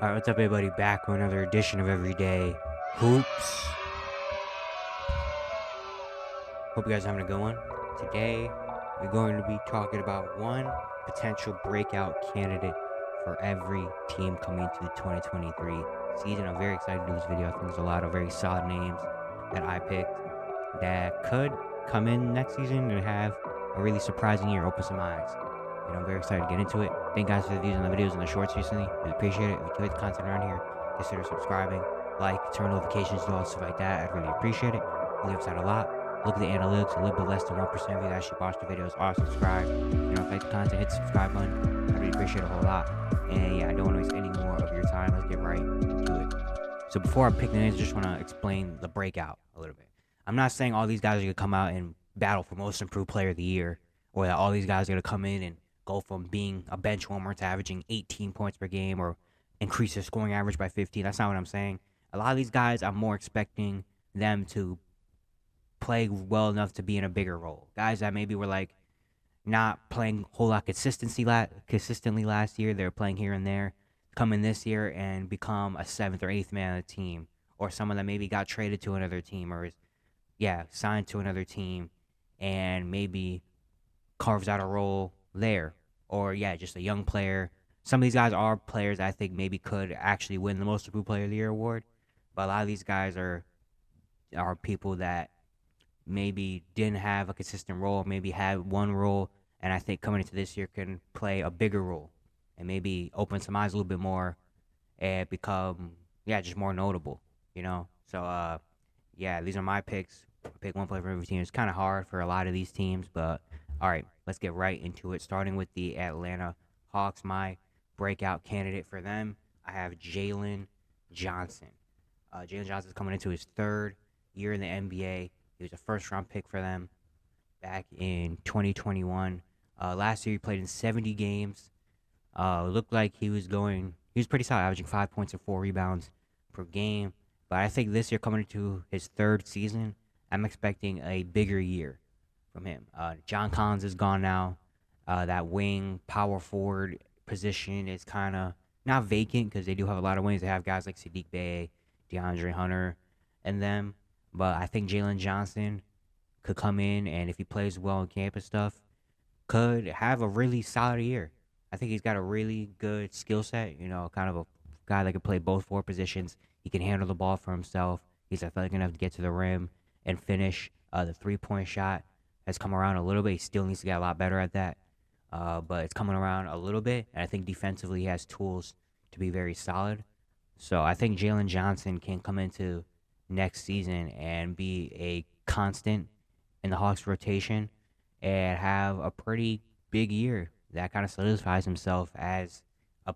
Alright, what's up, everybody? Back with another edition of Everyday Hoops. Hope you guys are having a good one. Today, we're going to be talking about one potential breakout candidate for every team coming into the 2023 season. I'm very excited to do this video. I think there's a lot of very solid names that I picked that could come in next season and have a really surprising year, open some eyes. And I'm very excited to get into it. Thank you guys for the views on the videos and the shorts recently. Really appreciate it. If you enjoy the content around here, consider subscribing, like, turn notifications to all stuff like that. I'd really appreciate it. Really helps out a lot. Look at the analytics. A little bit less than 1% of you that actually watch the videos are subscribed. If you like the content, hit the subscribe button. I really appreciate it a whole lot. And yeah, I don't want to waste any more of your time. Let's get right into it. So before I pick the names, I just want to explain the breakout a little bit. I'm not saying all these guys are going to come out and battle for most improved player of the year, or that all these guys are going to come in and go from being a bench warmer to averaging 18 points per game or increase their scoring average by 15. That's not what I'm saying. A lot of these guys, I'm more expecting them to play well enough to be in a bigger role. Guys that maybe were like not playing a whole lot consistently last year. They're playing here and there. Come in this year and become a seventh or eighth man of the team, or someone that maybe got traded to another team or is signed to another team and maybe carves out a role there, or just a young player. Some of these guys are players I think maybe could actually win the most improved player of the year award, but a lot of these guys are people that maybe didn't have a consistent role, maybe had one role, and I think coming into this year can play a bigger role and maybe open some eyes a little bit more and become just more notable. So these are my picks. Pick one player for every team. It's kind of hard for a lot of these teams, but all right, let's get right into it. Starting with the Atlanta Hawks, my breakout candidate for them, I have Jalen Johnson. Jalen Johnson is coming into his third year in the NBA. He was a first-round pick for them back in 2021. Last year, he played in 70 games. Looked like he was pretty solid, averaging 5 points and 4 rebounds per game. But I think this year, coming into his third season, I'm expecting a bigger year from him. John Collins is gone now. That wing power forward position is kind of not vacant because they do have a lot of wings. They have guys like Sadiq Bey, DeAndre Hunter, and them. But I think Jalen Johnson could come in, and if he plays well in camp and stuff, could have a really solid year. I think he's got a really good skill set, kind of a guy that can play both four positions. He can handle the ball for himself. He's athletic enough to get to the rim and finish. The three-point shot has come around a little bit. He still needs to get a lot better at that, but it's coming around a little bit. And I think defensively he has tools to be very solid. So I think Jalen Johnson can come into next season and be a constant in the Hawks rotation and have a pretty big year that kind of solidifies himself as a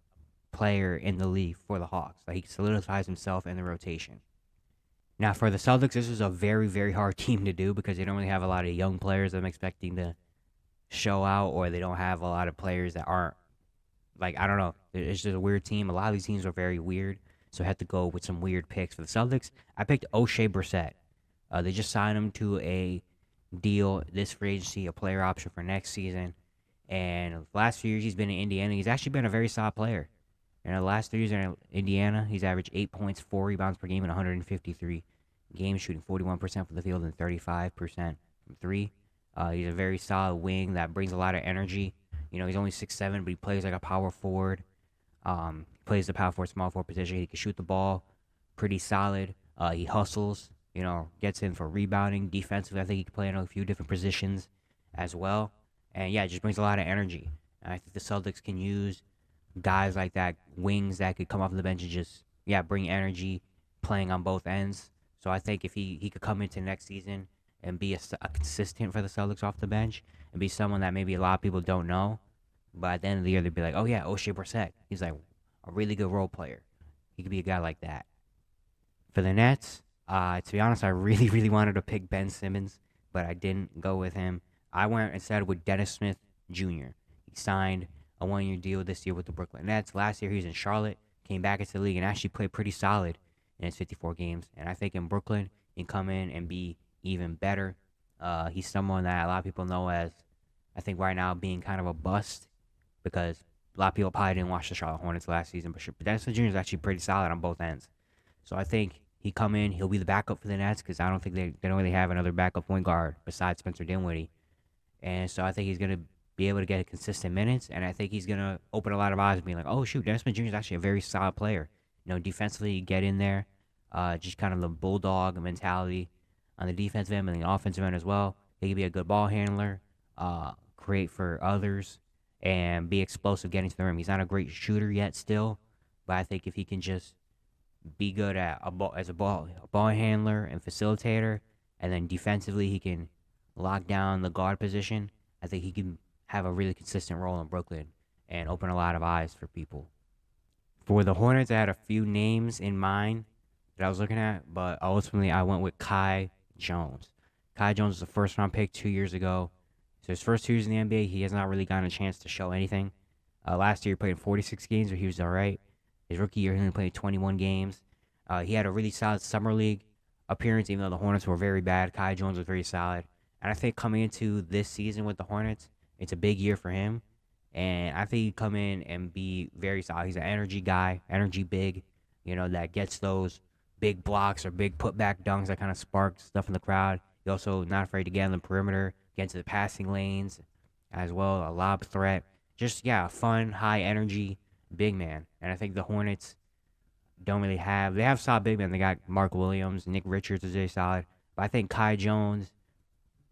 player in the league for the Hawks. Like, he solidifies himself in the rotation. Now, for the Celtics, this is a very, very hard team to do because they don't really have a lot of young players I'm expecting to show out, or they don't have a lot of players that aren't, I don't know. It's just a weird team. A lot of these teams are very weird, so I had to go with some weird picks. For the Celtics, I picked O'Shea Brissett. They just signed him to a deal this free agency, a player option for next season. And the last few years he's been in Indiana. He's actually been a very solid player. In the last 3 years in Indiana, he's averaged 8 points, 4 rebounds per game in 153 games, shooting 41% from the field and 35% from three. He's a very solid wing that brings a lot of energy. He's only 6'7", but he plays like a power forward. He plays the power forward, small forward position. He can shoot the ball pretty solid. He hustles, gets in for rebounding. Defensively, I think he can play in a few different positions as well. And it just brings a lot of energy. And I think the Celtics can use guys like that, wings that could come off the bench and just, bring energy, playing on both ends. So I think if he could come into next season and be a consistent for the Celtics off the bench and be someone that maybe a lot of people don't know, but at the end of the year, they'd be like, oh yeah, O'Shea Brissett. He's like a really good role player. He could be a guy like that. For the Nets, to be honest, I really, really wanted to pick Ben Simmons, but I didn't go with him. I went instead with Dennis Smith Jr. He signed a one-year deal this year with the Brooklyn Nets. Last year, he was in Charlotte, came back into the league, and actually played pretty solid in his 54 games. And I think in Brooklyn, he can come in and be even better. He's someone that a lot of people know as, I think right now, being kind of a bust because a lot of people probably didn't watch the Charlotte Hornets last season, but Dennis Smith Jr. is actually pretty solid on both ends. So I think he come in, he'll be the backup for the Nets because I don't think they don't really have another backup point guard besides Spencer Dinwiddie. And so I think he's gonna be able to get consistent minutes, and I think he's gonna open a lot of eyes and be like, oh shoot, Dennis Smith Jr. is actually a very solid player. Defensively, get in there, just kind of the bulldog mentality on the defensive end and the offensive end as well. He can be a good ball handler, create for others, and be explosive getting to the rim. He's not a great shooter yet, still, but I think if he can just be good at as a ball handler and facilitator, and then defensively he can lock down the guard position, I think he can have a really consistent role in Brooklyn and open a lot of eyes for people. For the Hornets, I had a few names in mind that I was looking at, but ultimately I went with Kai Jones. Kai Jones was a first-round pick 2 years ago. So his first 2 years in the NBA, he has not really gotten a chance to show anything. Last year he played 46 games, where he was all right. His rookie year, he only played 21 games. He had a really solid summer league appearance, even though the Hornets were very bad. Kai Jones was very solid. And I think coming into this season with the Hornets, it's a big year for him. And I think he'd come in and be very solid. He's an energy guy, energy big, that gets those big blocks or big putback dunks that kind of spark stuff in the crowd. He's also not afraid to get on the perimeter, get into the passing lanes as well, a lob threat. Just, yeah, a fun, high energy big man. And I think the Hornets don't really they have solid big men. They got Mark Williams, Nick Richards is very solid. But I think Kai Jones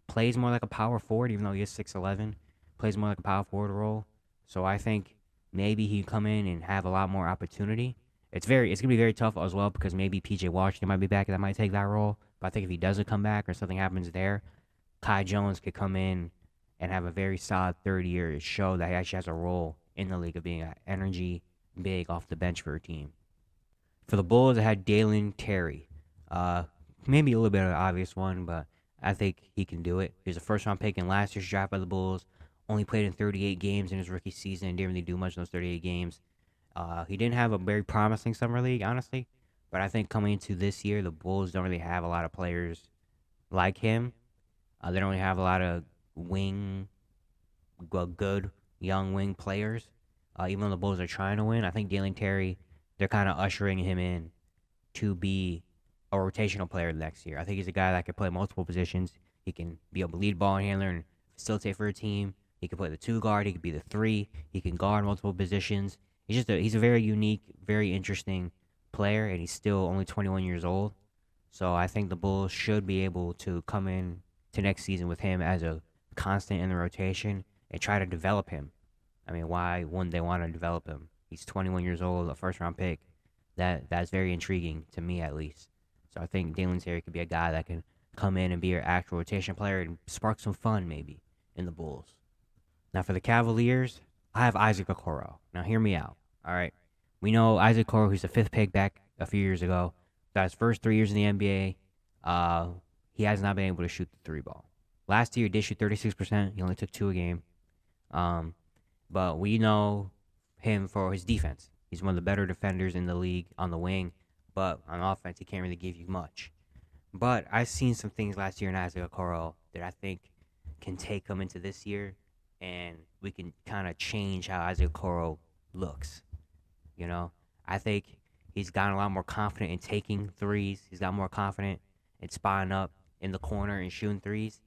plays more like a power forward, even though he is 6'11", plays more like a power forward role. So I think maybe he'd come in and have a lot more opportunity. It's gonna be very tough as well because maybe PJ Washington might be back and that might take that role. But I think if he doesn't come back or something happens there, Kai Jones could come in and have a very solid third year to show that he actually has a role in the league of being an energy big off the bench for a team. For the Bulls, I had Dalen Terry. Maybe a little bit of an obvious one, but I think he can do it. He was a first-round pick in last year's draft by the Bulls. Only played in 38 games in his rookie season and didn't really do much in those 38 games. He didn't have a very promising summer league, honestly. But I think coming into this year, the Bulls don't really have a lot of players like him. They don't really have a lot of good young wing players. Even though the Bulls are trying to win, I think Dalen Terry, they're kind of ushering him in to be a rotational player next year. I think he's a guy that can play multiple positions. He can be a lead ball handler and facilitate for a team. He can play the 2 guard. He can be the 3. He can guard multiple positions. He's a very unique, very interesting player, and he's still only 21 years old. So I think the Bulls should be able to come in to next season with him as a constant in the rotation and try to develop him. I mean, why wouldn't they want to develop him? He's 21 years old, a first-round pick. That's very intriguing to me, at least. So I think Dalen Terry could be a guy that can come in and be your actual rotation player and spark some fun, maybe, in the Bulls. Now, for the Cavaliers, I have Isaac Okoro. Now, hear me out, all right? We know Isaac Okoro, who's the 5th pick back a few years ago. Got his first 3 years in the NBA. He has not been able to shoot the 3 ball. Last year, he did shoot 36%. He only took 2 a game. But we know him for his defense. He's one of the better defenders in the league on the wing. But on offense, he can't really give you much. But I've seen some things last year in Isaac Okoro that I think can take him into this year, and we can kind of change how Isaac Okoro looks. I think he's gotten a lot more confident in taking threes. He's got more confident in spotting up in the corner and shooting threes.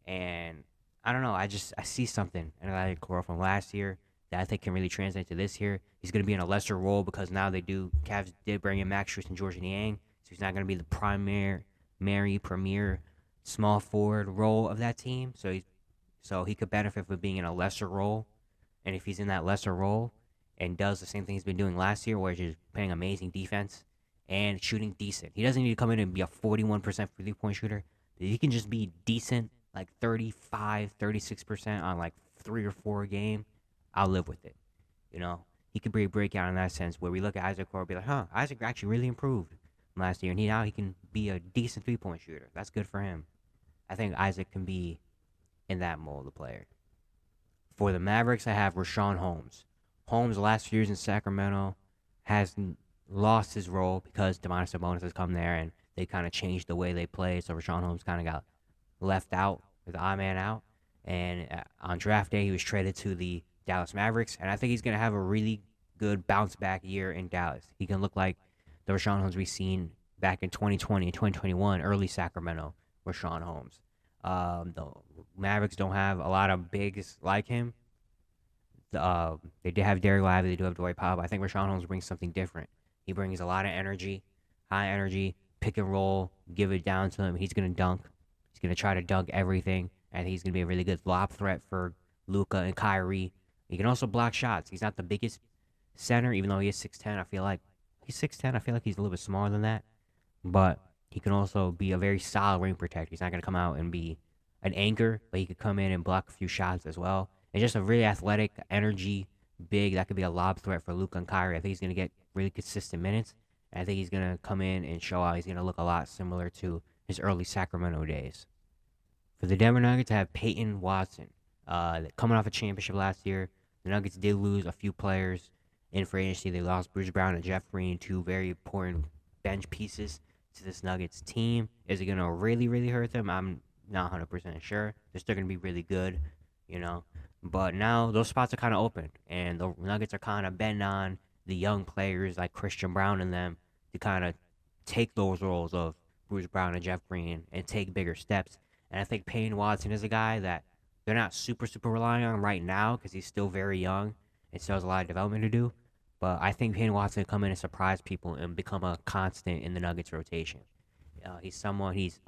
And I don't know. I see something in Isaac Okoro from last year that I think can really translate to this year. He's going to be in a lesser role because now Cavs did bring in Max Strus and George Niang, so he's not going to be the premier small forward role of that team. So he could benefit from being in a lesser role. And if he's in that lesser role and does the same thing he's been doing last year, where he's playing amazing defense and shooting decent. He doesn't need to come in and be a 41% three-point shooter. He can just be decent, like 35, 36% on like 3 or 4 a game. I'll live with it. He could be a breakout in that sense, where we look at Isaac Okoro and be like, Isaac actually really improved from last year, and now he can be a decent 3-point shooter. That's good for him. I think Isaac can be in that mold of player. For the Mavericks, I have Richaun Holmes. Holmes, the last few years in Sacramento, has lost his role because Domantas Sabonis has come there, and they kind of changed the way they play, so Richaun Holmes kind of got left out with the odd man out. And on draft day, he was traded to the Dallas Mavericks, and I think he's going to have a really good bounce back year in Dallas. He can look like the Rashawn Holmes we've seen back in 2020 and 2021, early Sacramento Rashawn Holmes. The Mavericks don't have a lot of bigs like him. They did have Derek Lively, they do have Dwight Powell. I think Rashawn Holmes brings something different. He brings a lot of energy, high energy, pick and roll, give it down to him. He's gonna dunk. He's gonna try to dunk everything, and he's gonna be a really good lob threat for Luka and Kyrie. He can also block shots. He's not the biggest center, even though he is 6'10". I feel like he's 6'10". I feel like he's a little bit smaller than that, but he can also be a very solid ring protector. He's not gonna come out and be an anchor, but he could come in and block a few shots as well. It's just a really athletic, energy, big that could be a lob threat for Luka and Kyrie. I think he's gonna get really consistent minutes. And I think he's gonna come in and show out. He's gonna look a lot similar to his early Sacramento days. For the Denver Nuggets, I have Peyton Watson. Coming off a championship last year, the Nuggets did lose a few players in free agency. They lost Bruce Brown and Jeff Green, two very important bench pieces to this Nuggets team. Is it gonna really, really hurt them? I'm not 100% sure. They're still gonna be really good, you know. But now those spots are kind of open, and the Nuggets are kind of betting on the young players like Christian Brown and them to kind of take those roles of Bruce Brown and Jeff Green and take bigger steps. And I think Payne Watson is a guy that they're not super relying on right now because he's still very young and still has a lot of development to do. But I think Payne Watson will come in and surprise people and become a constant in the Nuggets rotation. He's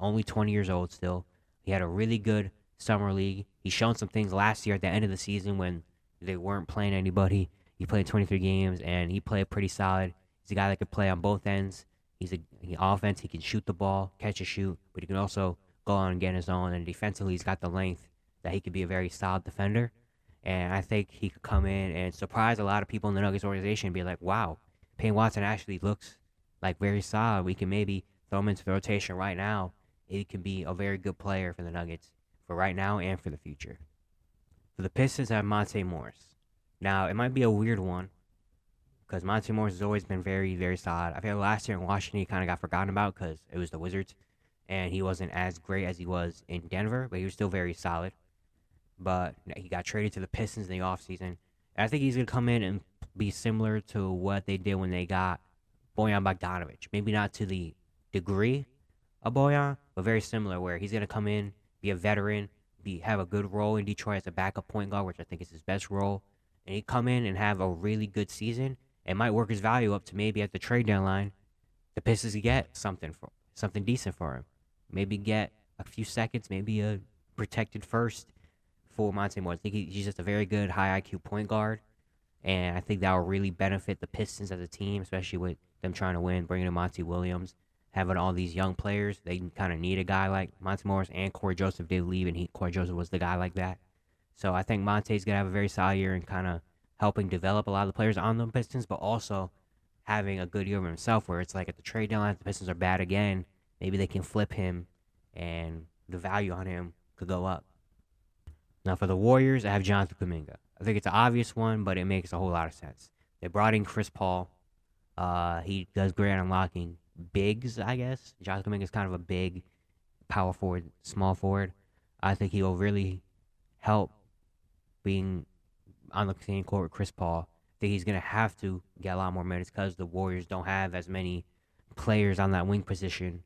only 20 years old still. He had a really good summer league. He's shown some things last year at the end of the season when they weren't playing anybody. He played 23 games, and he played pretty solid. He's a guy that could play on both ends. He's offense. He can shoot the ball, catch and shoot, but he can also go on and get his own. And defensively, he's got the length that he could be a very solid defender. And I think he could come in and surprise a lot of people in the Nuggets organization and be like, wow, Payne Watson actually looks like very solid. We can maybe throw him into the rotation right now. He can be a very good player for the Nuggets for right now and for the future. For the Pistons, I have Monte Morris. Now, it might be a weird one because Monte Morris has always been very, very solid. I feel last year in Washington, he kind of got forgotten about because it was the Wizards, and he wasn't as great as he was in Denver, but he was still very solid. But he got traded to the Pistons in the offseason. I think he's going to come in and be similar to what they did when they got Bojan Bogdanovic. Maybe not to the degree of Bojan, but very similar, where he's going to come in, be a veteran, have a good role in Detroit as a backup point guard, which I think is his best role. And he come in and have a really good season. It might work his value up to maybe at the trade deadline, the Pistons get something decent for him. Maybe get a few seconds, maybe a protected first for Monte Morris. I think he's just a very good high IQ point guard, and I think that will really benefit the Pistons as a team, especially with them trying to win, bringing in Monty Williams, having all these young players. They kind of need a guy like Monte Morris, and Corey Joseph did leave, and Corey Joseph was the guy like that. So I think Monte's going to have a very solid year and kind of helping develop a lot of the players on the Pistons, but also having a good year of himself where it's like at the trade deadline, the Pistons are bad again. Maybe they can flip him and the value on him could go up. Now for the Warriors, I have Jonathan Kuminga. I think it's an obvious one, but it makes a whole lot of sense. They brought in Chris Paul. He does great at unlocking bigs, I guess. Jonathan Kuminga is kind of a big power forward, small forward. I think he will really help being on the same court with Chris Paul. I think he's going to have to get a lot more minutes because the Warriors don't have as many players on that wing position.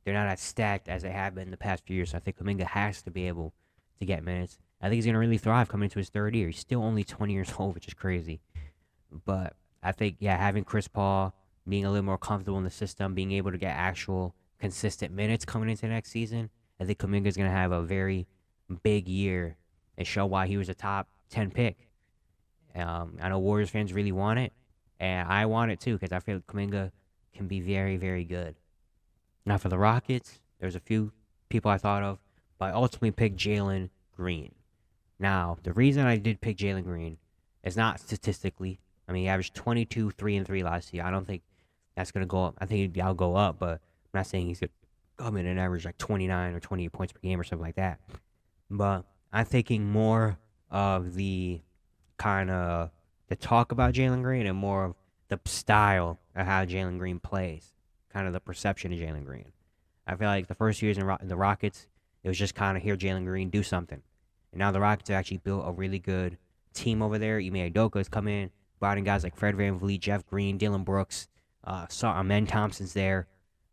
They're not as stacked as they have been in the past few years. So I think Kuminga has to be able to get minutes. I think he's going to really thrive coming into his third year. He's still only 20 years old, which is crazy. But I think, having Chris Paul, being a little more comfortable in the system, being able to get actual consistent minutes coming into next season, I think Kuminga is going to have a very big year and show why he was a top 10 pick. I know Warriors fans really want it, and I want it too because I feel like Kuminga can be very, very good. Now for the Rockets, there's a few people I thought of, but I ultimately picked Jalen Green. Now, the reason I did pick Jalen Green is not statistically. I mean, he averaged 22, 3, and 3 last year. I don't think that's going to go up. I think I'll go up, but I'm not saying he's going to come in and average like 29 or 28 points per game or something like that. But I'm thinking more of the kind of the talk about Jalen Green and more of the style of how Jalen Green plays, kind of the perception of Jalen Green. I feel like the first years in the Rockets, it was just kind of hear Jalen Green do something. And now the Rockets have actually built a really good team over there. Ime Udoka has come in, brought in guys like Fred VanVleet, Jeff Green, Dylan Brooks, Amen Thompson's there,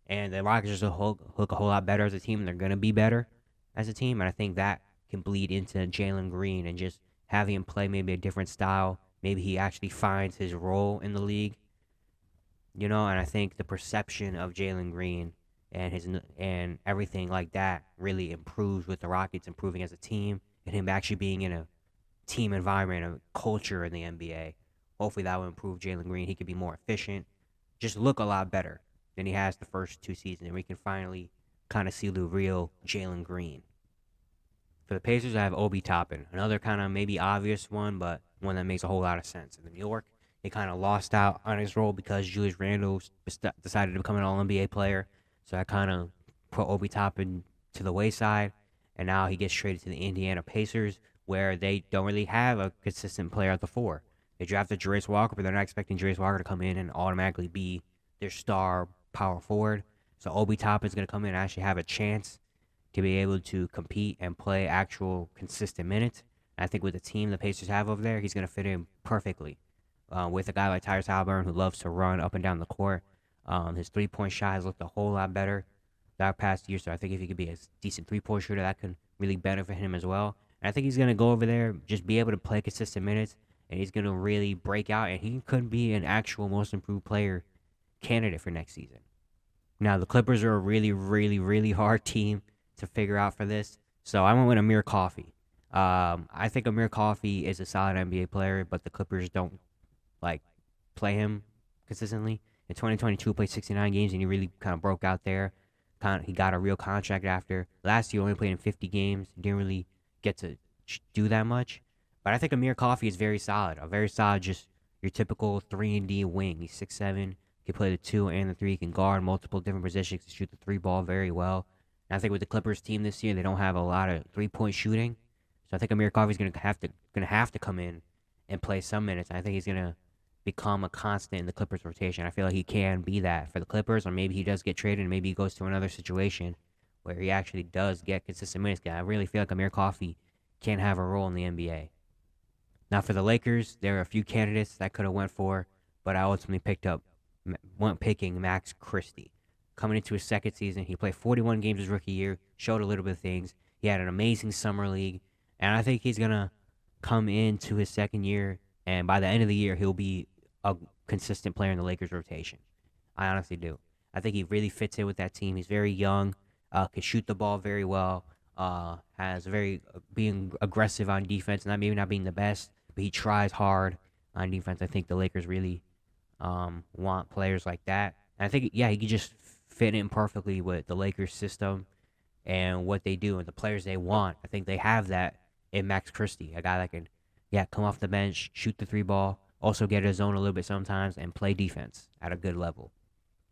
and the Rockets just look a whole lot better as a team, and they're going to be better as a team, and I think that can bleed into Jalen Green and just having him play maybe a different style. Maybe he actually finds his role in the league, and I think the perception of Jalen Green and everything like that really improves with the Rockets improving as a team and him actually being in a team environment, a culture in the NBA. Hopefully that will improve Jalen Green. He could be more efficient, just look a lot better than he has the first 2 seasons, and we can finally kind of see the real Jalen Green. For the Pacers, I have Obi Toppin, another kind of maybe obvious one, but one that makes a whole lot of sense. In New York, they kind of lost out on his role because Julius Randle decided to become an All-NBA player, so I kind of put Obi Toppin to the wayside, and now he gets traded to the Indiana Pacers, where they don't really have a consistent player at the four. They drafted Jarace Walker, but they're not expecting Jarace Walker to come in and automatically be their star power forward. So Obi Toppin's going to come in and actually have a chance to be able to compete and play actual consistent minutes. And I think with the team the Pacers have over there, he's going to fit in perfectly. With a guy like Tyrese Halliburton who loves to run up and down the court, his three-point shot has looked a whole lot better that past year. So I think if he could be a decent three-point shooter, that could really benefit him as well. And I think he's going to go over there, just be able to play consistent minutes, and he's going to really break out, and he could be an actual most improved player candidate for next season. Now, the Clippers are a really, really, really hard team to figure out for this. So I went with Amir Coffey. I think Amir Coffey is a solid NBA player, but the Clippers don't play him consistently. In 2022, played 69 games, and he really kind of broke out there. He got a real contract after. Last year, only played in 50 games. Didn't really get to do that much. But I think Amir Coffey is very solid. Just your typical 3-and-D wing. He's 6'7", can play the 2 and the 3, can guard multiple different positions, can shoot the 3 ball very well. And I think with the Clippers team this year, they don't have a lot of 3-point shooting. So I think Amir Coffey's gonna have to come in and play some minutes. I think he's gonna become a constant in the Clippers rotation. I feel like he can be that for the Clippers, or maybe he does get traded and maybe he goes to another situation where he actually does get consistent minutes. I really feel like Amir Coffey can have a role in the NBA. Now for the Lakers, there are a few candidates that I could have went for, but I ultimately went picking Max Christie. Coming into his second season, he played 41 games his rookie year, showed a little bit of things. He had an amazing summer league, and I think he's going to come into his second year, and by the end of the year, he'll be a consistent player in the Lakers rotation. I honestly do. I think he really fits in with that team. He's very young, can shoot the ball very well, being aggressive on defense, maybe not being the best, but he tries hard on defense. I think the Lakers really want players like that. And I think, he could just fit in perfectly with the Lakers system and what they do and the players they want. I think they have that in Max Christie, a guy that can, come off the bench, shoot the 3 ball, also get his zone a little bit sometimes, and play defense at a good level.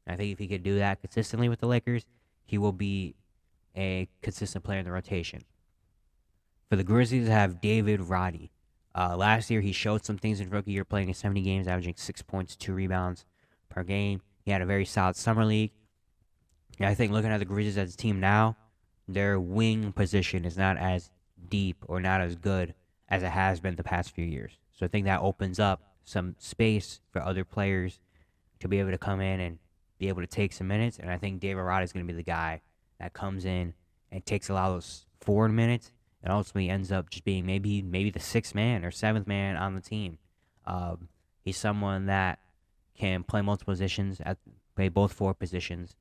And I think if he could do that consistently with the Lakers, he will be a consistent player in the rotation. For the Grizzlies, I have David Roddy. Last year, he showed some things in rookie year, playing in 70 games, averaging 6 points, 2 rebounds per game. He had a very solid summer league. And I think looking at the Grizzlies as a team now, their wing position is not as deep or not as good as it has been the past few years. So I think that opens up some space for other players to be able to come in and be able to take some minutes. And I think David Roddy is going to be the guy that comes in and takes a lot of those forward minutes and ultimately ends up just being maybe the 6th man or 7th man on the team. He's someone that can play multiple positions, play both forward positions.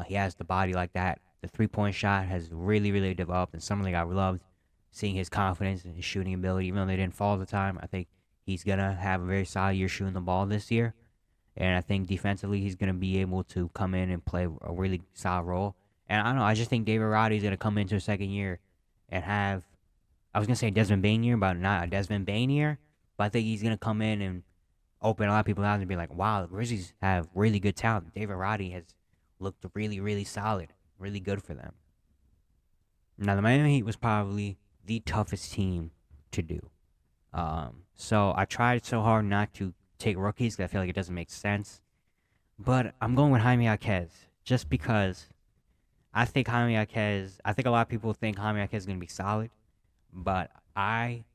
He has the body like that. The 3-point shot has really, really developed, and something I loved seeing his confidence and his shooting ability. Even though they didn't fall all the time, I think he's going to have a very solid year shooting the ball this year. And I think defensively he's going to be able to come in and play a really solid role. And I don't know, I just think David Roddy's going to come into his second year and have, I was going to say Desmond Bane year, but not a Desmond Bane year. But I think he's going to come in and open a lot of people's eyes and be like, wow, the Grizzlies have really good talent. David Roddy has looked really, really solid, really good for them. Now, the Miami Heat was probably the toughest team to do. So I tried so hard not to take rookies because I feel like it doesn't make sense. But I'm going with Jaime Jaquez just because I think a lot of people think Jaime Jaquez is going to be solid. But I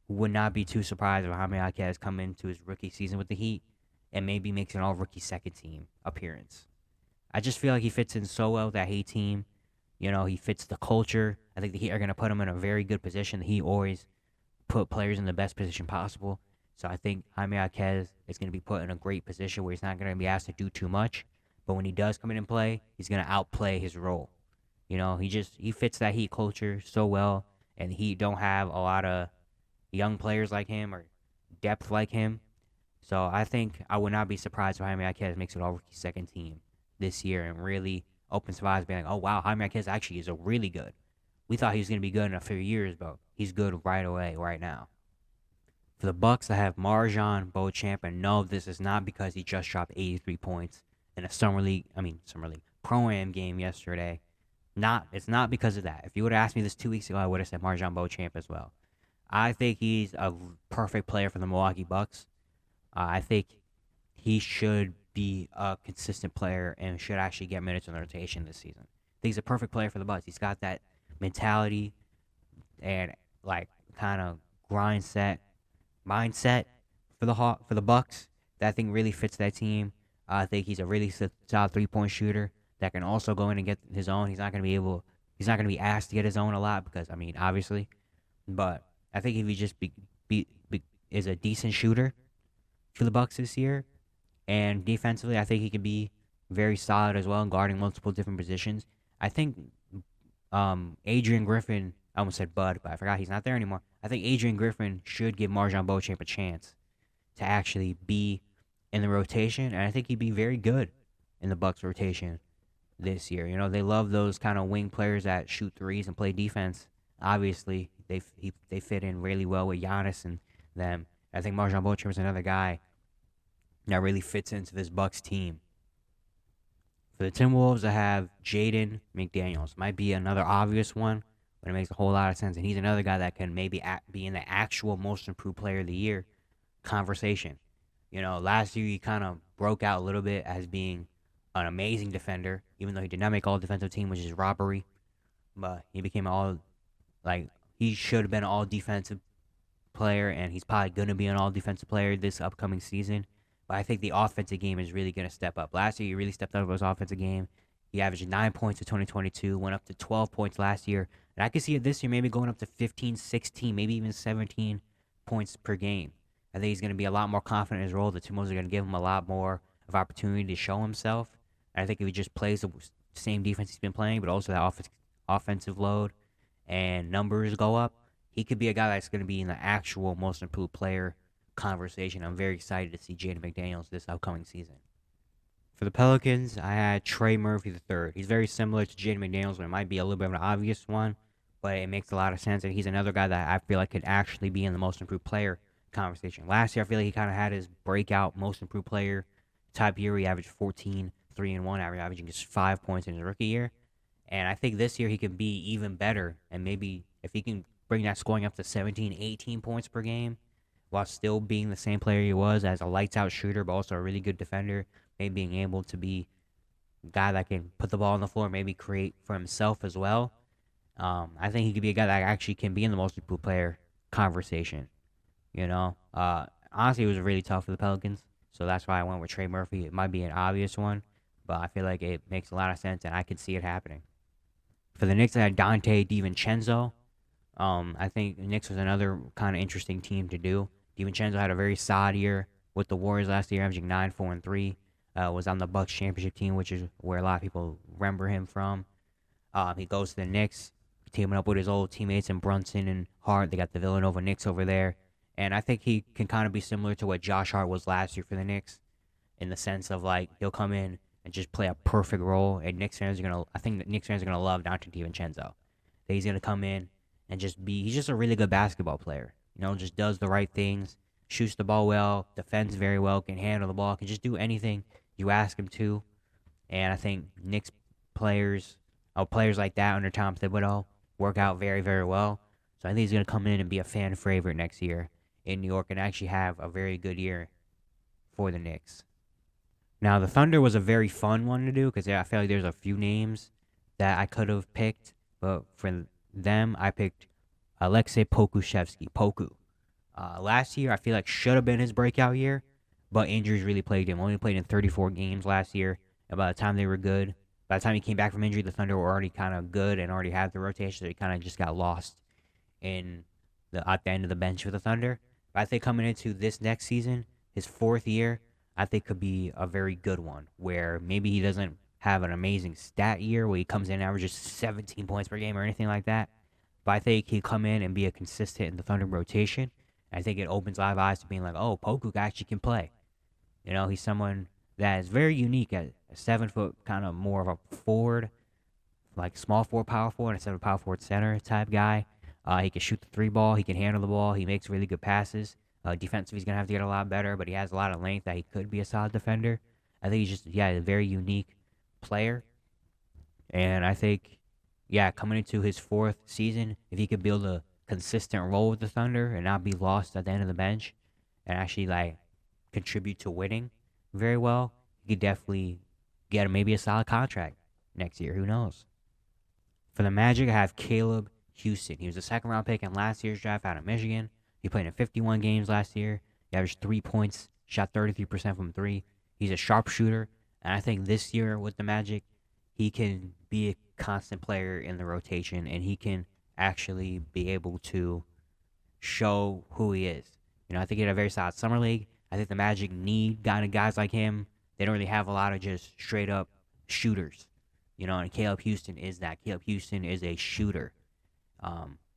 would not be too surprised if Jaime Jaquez come into his rookie season with the Heat and maybe makes an all-rookie second team appearance. I just feel like he fits in so well with that Heat team. You know, he fits the culture. I think the Heat are going to put him in a very good position. The Heat always put players in the best position possible. So I think Jaime Jaquez is going to be put in a great position where he's not going to be asked to do too much. But when he does come in and play, he's going to outplay his role. You know, he fits that Heat culture so well. And the Heat don't have a lot of young players like him or depth like him. So I think I would not be surprised if Jaime Jaquez makes it all rookie second team this year and really opens my eyes, being like, oh wow, Jaime Jaquez actually is a really good. We thought he was going to be good in a few years, but he's good right away, right now. For the Bucks, I have Marjon Beauchamp, and no, this is not because he just dropped 83 points in a summer league pro-am game yesterday. It's not because of that. If you would have asked me this 2 weeks ago, I would have said Marjon Beauchamp as well. I think he's a perfect player for the Milwaukee Bucks. I think he should be a consistent player and should actually get minutes in the rotation this season. I think he's a perfect player for the Bucks. He's got that mentality and like kind of mindset for the Bucks that I think really fits that team. I think he's a really solid 3-point shooter that can also go in and get his own. He's not going to be asked to get his own a lot because obviously, but I think if he just is a decent shooter for the Bucks this year, and defensively, I think he can be very solid as well in guarding multiple different positions. I think Adrian Griffin, I almost said Bud, but I forgot he's not there anymore. I think Adrian Griffin should give Marjon Beauchamp a chance to actually be in the rotation, and I think he'd be very good in the Bucks rotation this year. You know, they love those kind of wing players that shoot threes and play defense. Obviously, they fit in really well with Giannis and them. I think Marjon Beauchamp is another guy that really fits into this Bucks team. For the Timberwolves, I have Jaden McDaniels. Might be another obvious one, but it makes a whole lot of sense. And he's another guy that can maybe be in the actual most improved player of the year conversation. You know, last year he kind of broke out a little bit as being an amazing defender, even though he did not make all defensive team, which is robbery. But he became he should have been an all defensive player, and he's probably going to be an all defensive player this upcoming season. But I think the offensive game is really going to step up. Last year, he really stepped up his offensive game. He averaged 9 points in 2022, went up to 12 points last year. And I could see it this year maybe going up to 15, 16, maybe even 17 points per game. I think he's going to be a lot more confident in his role. The Timberwolves are going to give him a lot more of opportunity to show himself. And I think if he just plays the same defense he's been playing, but also that offensive load and numbers go up, he could be a guy that's going to be in the actual most improved player conversation. I'm very excited to see Jaden McDaniels this upcoming season. For the Pelicans, I had Trey Murphy III. He's very similar to Jaden McDaniels, but it might be a little bit of an obvious one, but it makes a lot of sense, and he's another guy that I feel like could actually be in the most improved player conversation. Last year, I feel like he kind of had his breakout most improved player type year. He averaged 14, 3 and 1, averaging just 5 points in his rookie year. And I think this year he could be even better, and maybe if he can bring that scoring up to 17, 18 points per game, while still being the same player he was as a lights-out shooter, but also a really good defender, maybe being able to be a guy that can put the ball on the floor, maybe create for himself as well. I think he could be a guy that actually can be in the most improved player conversation. You know, honestly, it was really tough for the Pelicans, so that's why I went with Trey Murphy. It might be an obvious one, but I feel like it makes a lot of sense, and I could see it happening. For the Knicks, I had Dante DiVincenzo. I think the Knicks was another kind of interesting team to do. DiVincenzo had a very solid year with the Warriors last year, averaging 9, 4, and 3. Was on the Bucks championship team, which is where a lot of people remember him from. He goes to the Knicks, teaming up with his old teammates in Brunson and Hart. They got the Villanova Knicks over there. And I think he can kind of be similar to what Josh Hart was last year for the Knicks, in the sense of like he'll come in and just play a perfect role. And Knicks fans are gonna love Dante DiVincenzo. That he's gonna come in and he's just a really good basketball player. You know, just does the right things, shoots the ball well, defends very well, can handle the ball, can just do anything you ask him to. And I think Knicks players like that under Tom Thibodeau work out very, very well. So I think he's going to come in and be a fan favorite next year in New York and actually have a very good year for the Knicks. Now, the Thunder was a very fun one to do because I feel like there's a few names that I could have picked, but for them, I picked Alexei Pokusevsky, Poku. Last year, I feel like should have been his breakout year, but injuries really plagued him. Only played in 34 games last year, and by the time they were good, by the time he came back from injury, the Thunder were already kind of good and already had the rotation, so he kind of just got lost in at the end of the bench with the Thunder. But I think coming into this next season, his fourth year, I think could be a very good one, where maybe he doesn't have an amazing stat year where he comes in and averages 17 points per game or anything like that. But I think he'll come in and be a consistent in the Thunder rotation. I think it opens a lot of eyes to being like, oh, Poku actually can play. He's someone that is very unique at a 7 foot, kind of more of a forward, like small forward, power forward, instead of a power forward center type guy. He can shoot the three ball. He can handle the ball. He makes really good passes. Defensively, he's going to have to get a lot better, but he has a lot of length that he could be a solid defender. I think he's just, a very unique player. And I think, coming into his fourth season, if he could build a consistent role with the Thunder and not be lost at the end of the bench and actually, contribute to winning very well, he could definitely get maybe a solid contract next year. Who knows? For the Magic, I have Caleb Houston. He was a second-round pick in last year's draft out of Michigan. He played in 51 games last year. He averaged 3 points, shot 33% from three. He's a sharpshooter, and I think this year with the Magic, he can be a constant player in the rotation, and he can actually be able to show who he is. I think he had a very solid summer league. I think the Magic need guys like him. They don't really have a lot of just straight-up shooters. And Caleb Houston is that. Caleb Houston is a shooter.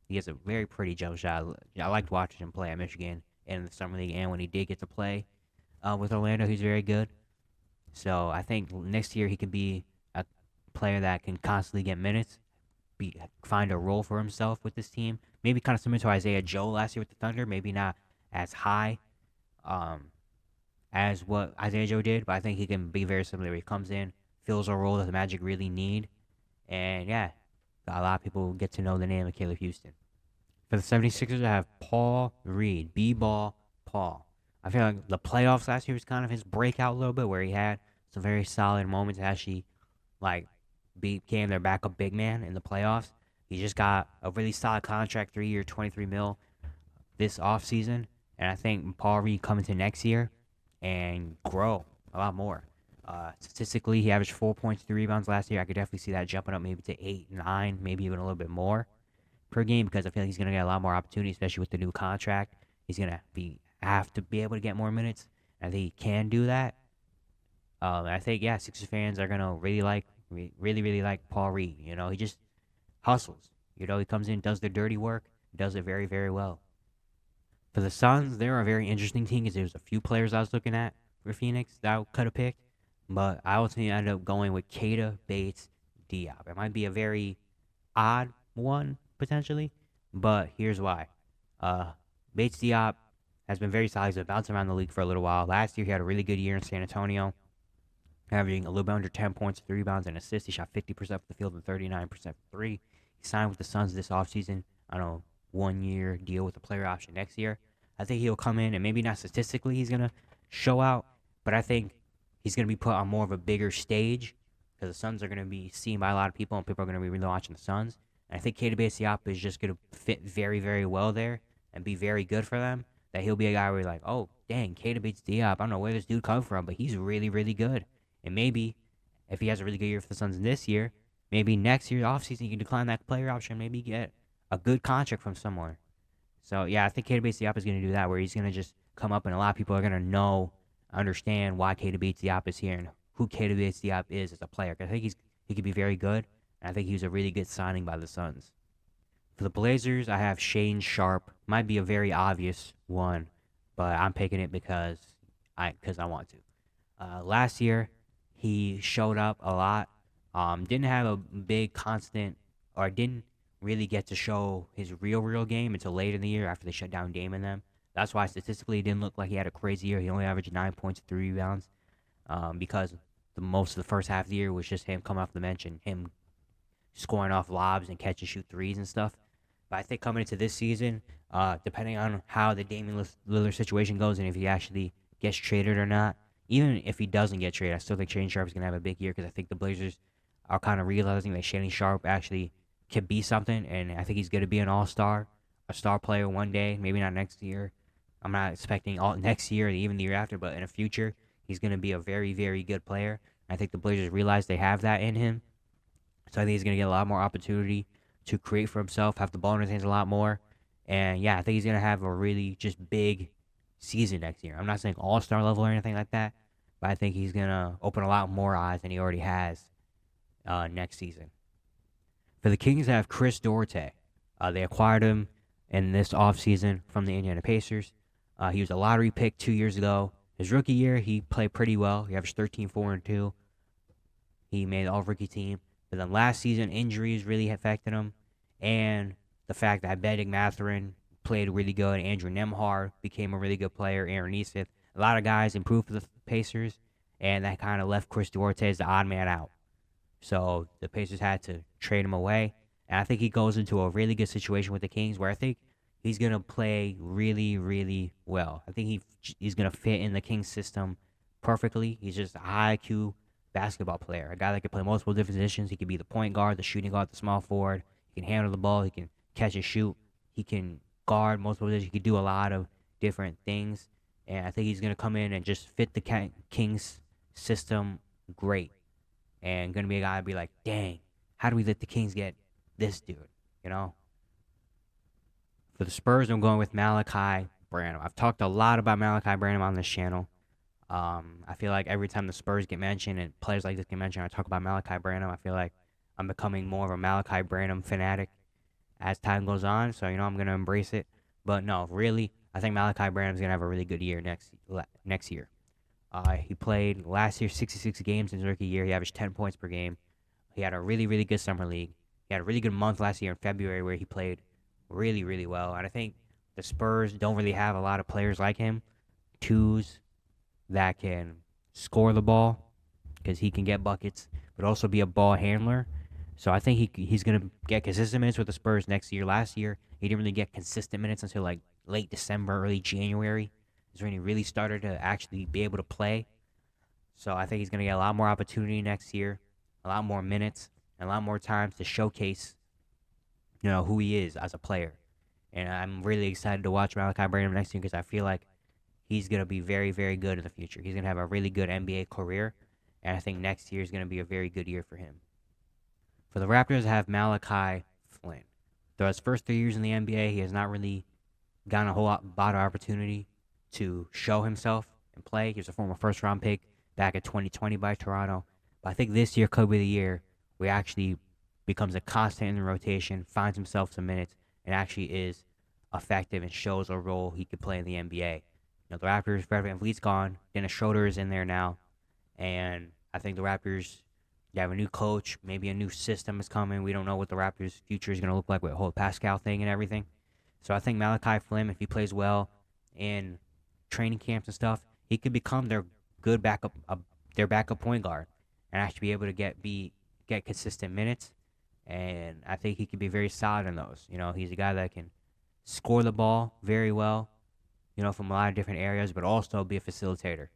He has a very pretty jump shot. I liked watching him play at Michigan in the summer league, and when he did get to play with Orlando, he's very good. So I think next year he can be a player that can constantly get minutes, find a role for himself with this team. Maybe kind of similar to Isaiah Joe last year with the Thunder. Maybe not as high as what Isaiah Joe did, but I think he can be very similar. He comes in, fills a role that the Magic really need, and a lot of people get to know the name of Caleb Houston. For the 76ers, I have Paul Reed, B-Ball Paul. I feel like the playoffs last year was kind of his breakout a little bit, where he had some very solid moments, actually became their backup big man in the playoffs. He just got a really solid contract, 3-year, $23 million this offseason. And I think Paul Reed coming to next year and grow a lot more. Statistically, he averaged 4 points, 3 rebounds last year. I could definitely see that jumping up maybe to 8, 9, maybe even a little bit more per game, because I feel like he's going to get a lot more opportunity, especially with the new contract. He's going to have to be able to get more minutes. I think he can do that. I think, Sixers fans are going to really like Paul Reed. He just hustles. He comes in, does the dirty work, does it very, very well. For the Suns, they're a very interesting team because there's a few players I was looking at for Phoenix that I could have picked, but I ultimately ended up going with Keita Bates Diop. It might be a very odd one, potentially, but here's why. Bates Diop has been very solid. He's been bouncing around the league for a little while. Last year, he had a really good year in San Antonio, averaging a little bit under 10 points, 3 rebounds, and assists. He shot 50% from the field and 39% from three. He signed with the Suns this offseason. I don't know, 1-year deal with a player option next year. I think he'll come in, and maybe not statistically he's going to show out, but I think he's going to be put on more of a bigger stage because the Suns are going to be seen by a lot of people, and people are going to be really watching the Suns. And I think Keita Bates Diop is just going to fit very, very well there and be very good for them, that he'll be a guy where you're like, oh, dang, Keita Bates Diop, I don't know where this dude comes from, but he's really, really good. And maybe if he has a really good year for the Suns this year, maybe next year offseason he can decline that player option, maybe get a good contract from somewhere. So, I think Keita Bates Diop is going to do that, where he's going to just come up and a lot of people are going to understand why Keita Bates Diop is here and who Keita Bates Diop is as a player. Cause I think he could be very good, and I think he was a really good signing by the Suns. For the Blazers, I have Shane Sharp. Might be a very obvious one, but I'm picking it because I want to. Last year, he showed up a lot. Didn't have a big constant, or didn't really get to show his real game until late in the year after they shut down Dame and them. That's why statistically it didn't look like he had a crazy year. He only averaged 9 points, 3 rebounds, because most of the first half of the year was just him coming off the bench and him scoring off lobs and catch and shoot threes and stuff. But I think coming into this season, depending on how the Damian Lillard situation goes and if he actually gets traded or not, even if he doesn't get traded, I still think Shane Sharp is going to have a big year because I think the Blazers are kind of realizing that Shane Sharp actually can be something, and I think he's going to be an all-star, a star player one day, maybe not next year, I'm not expecting all next year or even the year after, but in the future, he's going to be a very, very good player. I think the Blazers realize they have that in him. So I think he's going to get a lot more opportunity to create for himself, have the ball in his hands a lot more. And yeah, I think he's going to have a really just big season next year. I'm not saying all-star level or anything like that, but I think he's going to open a lot more eyes than he already has next season. For the Kings, I have Chris Duarte. They acquired him in this offseason from the Indiana Pacers. He was a lottery pick 2 years ago. His rookie year, he played pretty well. He averaged 13, 4, and 2. He made the all-rookie team. But then last season, injuries really affected him. And the fact that Bennedict Mathurin played really good. Andrew Nembhard became a really good player. Aaron Nesmith. A lot of guys improved for the Pacers. And that kind of left Chris Duarte as the odd man out. So the Pacers had to trade him away. And I think he goes into a really good situation with the Kings where I think he's going to play really, really well. I think he's going to fit in the Kings system perfectly. He's just a high IQ basketball player. A guy that can play multiple different positions. He can be the point guard, the shooting guard, the small forward. He can handle the ball. He can catch and shoot. He can guard multiple positions. He can do a lot of different things. And I think he's going to come in and just fit the Kings system great. And going to be a guy to be like, dang, how do we let the Kings get this dude, you know? For the Spurs, I'm going with Malachi Branham. I've talked a lot about Malachi Branham on this channel. I feel like every time the Spurs get mentioned and players like this get mentioned, I talk about Malachi Branham. I feel like I'm becoming more of a Malachi Branham fanatic as time goes on. So, I'm going to embrace it. But no, really, I think Malachi Branham's going to have a really good year next year. He played last year 66 games in his rookie year. He averaged 10 points per game. He had a really, really good summer league. He had a really good month last year in February where he played really, really well. And I think the Spurs don't really have a lot of players like him. Twos that can score the ball because he can get buckets, but also be a ball handler. So I think he's going to get consistent minutes with the Spurs next year. Last year, he didn't really get consistent minutes until like late December, early January. Is when he really started to actually be able to play. So I think he's going to get a lot more opportunity next year, a lot more minutes, and a lot more times to showcase, who he is as a player. And I'm really excited to watch Malachi Branham next year because I feel like he's going to be very, very good in the future. He's going to have a really good NBA career, and I think next year is going to be a very good year for him. For the Raptors, I have Malachi Flynn. Though his first 3 years in the NBA, he has not really gotten a whole lot of opportunity to show himself and play. He was a former first-round pick back in 2020 by Toronto. But I think this year could be the year where he actually becomes a constant in the rotation, finds himself some minutes, and actually is effective and shows a role he could play in the NBA. The Raptors, Fred VanVleet's gone. Dennis Schroeder is in there now. And I think the Raptors, they have a new coach. Maybe a new system is coming. We don't know what the Raptors' future is going to look like with the whole Pascal thing and everything. So I think Malachi Flynn, if he plays well in training camps and stuff, he could become their good backup point guard and actually be able to get consistent minutes. And I think he could be very solid in those. He's a guy that can score the ball very well, from a lot of different areas, but also be a facilitator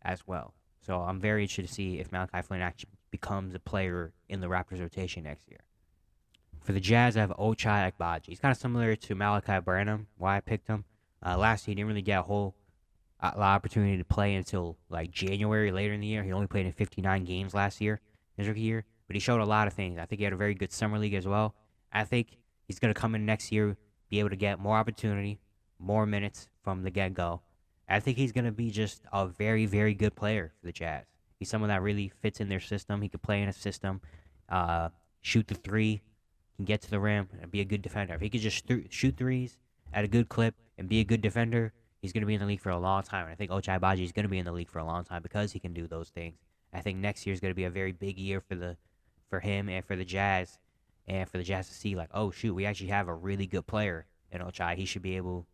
as well. So I'm very interested to see if Malachi Flynn actually becomes a player in the Raptors rotation next year. For the Jazz, I have Ochai Agbaji. He's kind of similar to Malachi Branham, why I picked him. Last year, he didn't really get a lot of opportunity to play until like January, later in the year. He only played in 59 games last year, his rookie year, but he showed a lot of things. I think he had a very good summer league as well. I think he's going to come in next year, be able to get more opportunity, more minutes from the get-go. I think he's going to be just a very, very good player for the Jazz. He's someone that really fits in their system. He could play in a system, shoot the three, can get to the rim, and be a good defender. If he could just shoot threes at a good clip and be a good defender, he's going to be in the league for a long time. And I think Ochai Agbaji is going to be in the league for a long time because he can do those things. I think next year is going to be a very big year for him and for the Jazz, and for the Jazz to see like, oh shoot, we actually have a really good player in Ochai. He should be able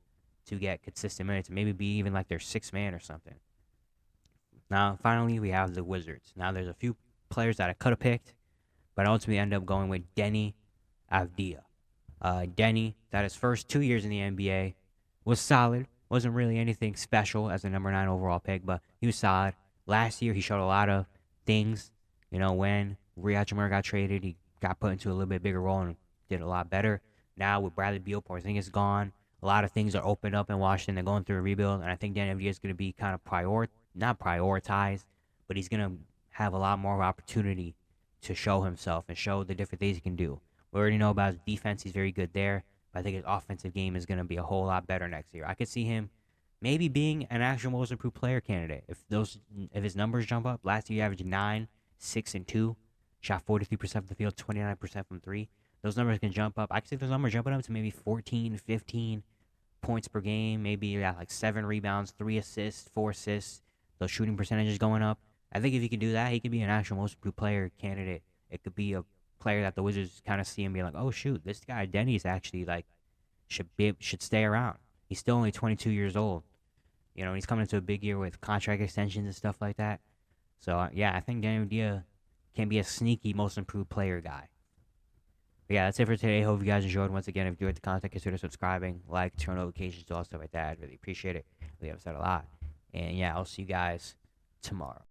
to get consistent minutes and maybe be even like their sixth man or something. Now, finally, we have the Wizards. Now, there's a few players that I could have picked, but I ultimately ended up going with Deni Avdija. Deni, that his first 2 years in the NBA, was solid. Wasn't really anything special as a number 9 overall pick, but he was solid. Last year, he showed a lot of things. When Riyad Jamar got traded, he got put into a little bit bigger role and did a lot better. Now, with Bradley Beal, Porzingis gone, A lot of things are opened up in Washington. They're going through a rebuild, and I think Danny Avdija is going to be kind of not prioritized, but he's going to have a lot more opportunity to show himself and show the different things he can do. We already know about his defense; he's very good there. But I think his offensive game is going to be a whole lot better next year. I could see him maybe being an actual most improved player candidate if his numbers jump up. Last year he averaged 9, 6, and 2, shot 43% from the field, 29% from three. Those numbers can jump up. I can see those numbers jumping up to maybe 14, 15 points per game, maybe like 7 rebounds, 3 assists, 4 assists. Those shooting percentages going up. I think if he can do that, he could be an actual most improved player candidate. It could be a player that the Wizards kind of see and be like, oh shoot, this guy Denny's actually like should stay around. He's still only 22 years old. You know, he's coming into a big year with contract extensions and stuff like that. So yeah, I think Danny Avdija can be a sneaky most improved player guy. But yeah, that's it for today. Hope you guys enjoyed. Once again, if you enjoyed the content, consider subscribing, like, turn notifications to all stuff like that. I'd really appreciate it. Really upset a lot. And yeah, I'll see you guys tomorrow.